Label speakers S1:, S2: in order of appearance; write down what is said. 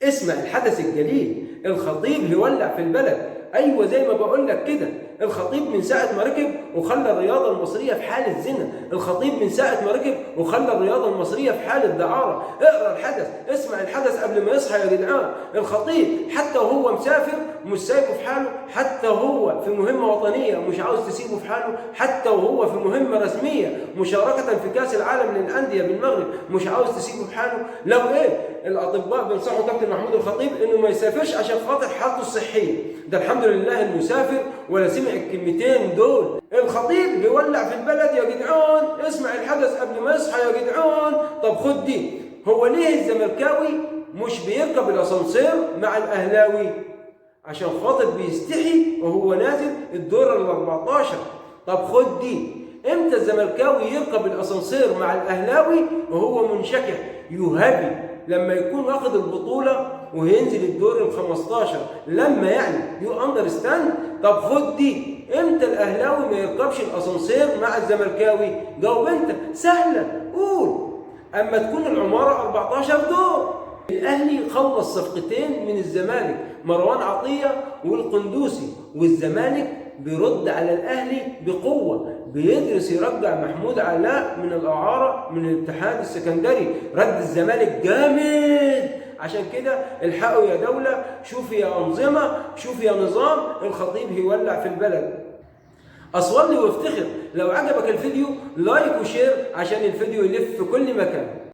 S1: اسمع الحدث الجليل، الخطيب هيولع في البلد. ايوه زي ما بقول لك كده، الخطيب من ساعه ما ركب وخلى الرياضه المصريه في حاله زنا، الخطيب من ساعه ما ركب وخلى الرياضه المصريه في حاله دعاره. اقرا الحدث، اسمع الحدث قبل ما يصحى يا جدعان. الخطيب حتى وهو مسافر مش سايبه في حاله، حتى وهو في مهمه وطنيه مش عاوز تسيبه في حاله، حتى وهو في مهمه رسميه مشاركه في كاس العالم للانديه بالمغرب مش عاوز تسيبه في حاله. لو الاطباء بينصحوا كابتن محمود الخطيب انه ما يسافرش عشان خاطر حالته الصحيه، ده الحمد لله انه سافر ولا سمع الكلمتين دول. الخطيب بيولع في البلد يا جدعان، اسمع الحدث قبل ما يصحى يا جدعان. طب خد دي، هو ليه الزملكاوي مش بيركب الاسانسير مع الاهلاوي؟ عشان خاطر بيستحي وهو نازل الدور ال 14. طب خد دي، امتى الزملكاوي يركب الاسانسير مع الاهلاوي وهو منشكح يهابي؟ لما يكون واخد البطوله وهينزل الدور ال 15، لما يو اندرستاند. طب خد دي، امتى الاهلاوي ما يركبش الاسانسير مع الزملكاوي؟ جاوب انت، سهله، قول. اما تكون العماره 14 دور. الاهلي خلص صفقتين من الزمالك، مروان عطيه والقندوسي، والزمالك بيرد على الاهلي بقوه، بيدرس يرجع محمود علاء من الاعاره من الاتحاد السكندري. رد الزمالك جامد، عشان كده الحقوا يا دوله، شوف يا انظمه، شوف يا نظام، الخطيب هيولع في البلد. اصور لي وافتخر. لو عجبك الفيديو لايك وشير عشان الفيديو يلف في كل مكان.